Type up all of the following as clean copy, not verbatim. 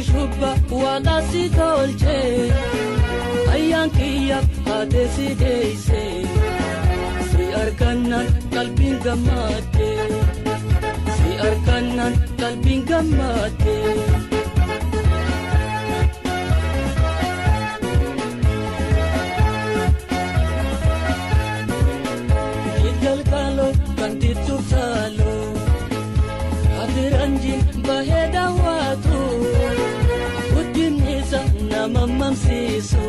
Shubba wada si dolce ayyankiya hate si deise si arkanan kalbin gamate si arkanan kalbin gamate idgal kalo kantit suksalo adiranjin baheda watu Mamam sisu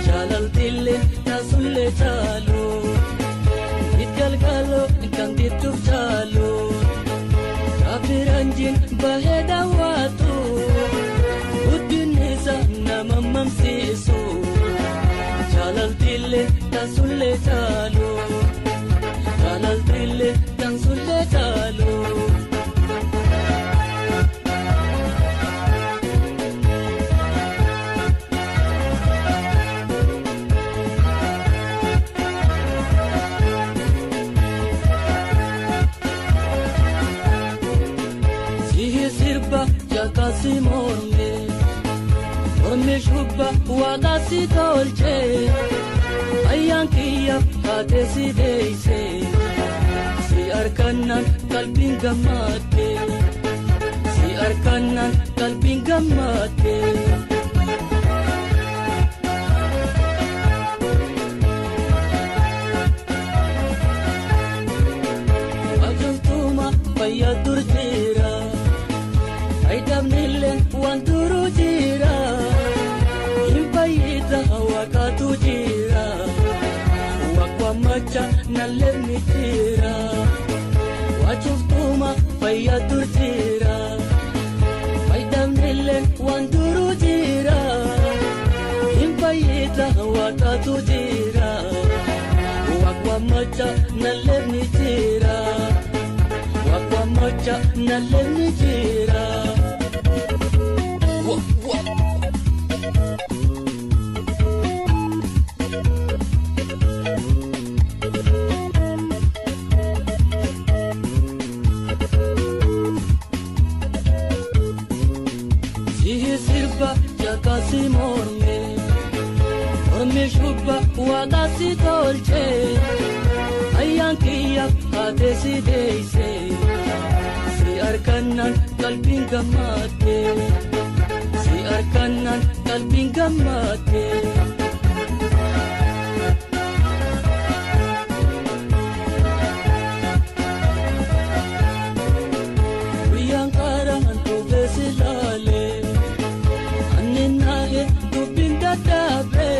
jalal tille nasulle chalo idgal galo kang dituf chalo kafiranjin baheda watu udinisa namamam sisu jalal tille nasulle chalo jalal tille nasulle chalo Kasi morme shubba wada si dolce ayyankiya hate si deise si arkanan kalbin gamate si arkanan kalbin gamate ajultuma bayadur jira Aidamnilen wanturu jira Impayita wakatu jira Wakwa macha nalemni jira Wachuftuma payatur jira Aidamnilen wanturu jira Impayita wakatu jira Wakwa macha nalemni jira Wakwa macha nalemni jira Kasi morme shubba wada si dolce ayyankiya hate si deise si arkanan kalbin gamate si arkanan kalbin gamate wiyang karangan tuve silale Dabe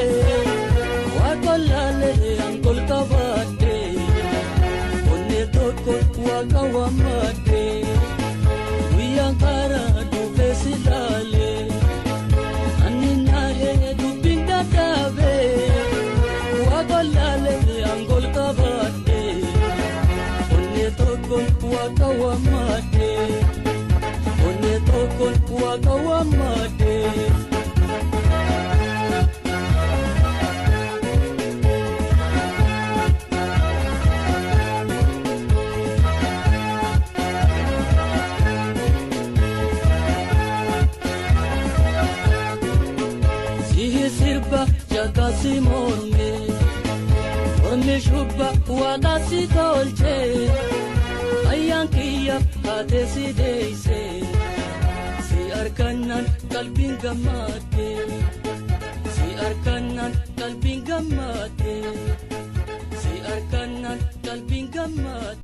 wakolale angkol kabate onne toko wakawamate wiyankara duve silale aninahe dubinda dabe wakolale angkol kabate onne toko wakawamate onne toko wakawamate Kasi morme shubba wada si dolce ayyankiya hate si deise si arkanan kalbin gamate si arkanan kalbin gamate si arkanan kalbin gamate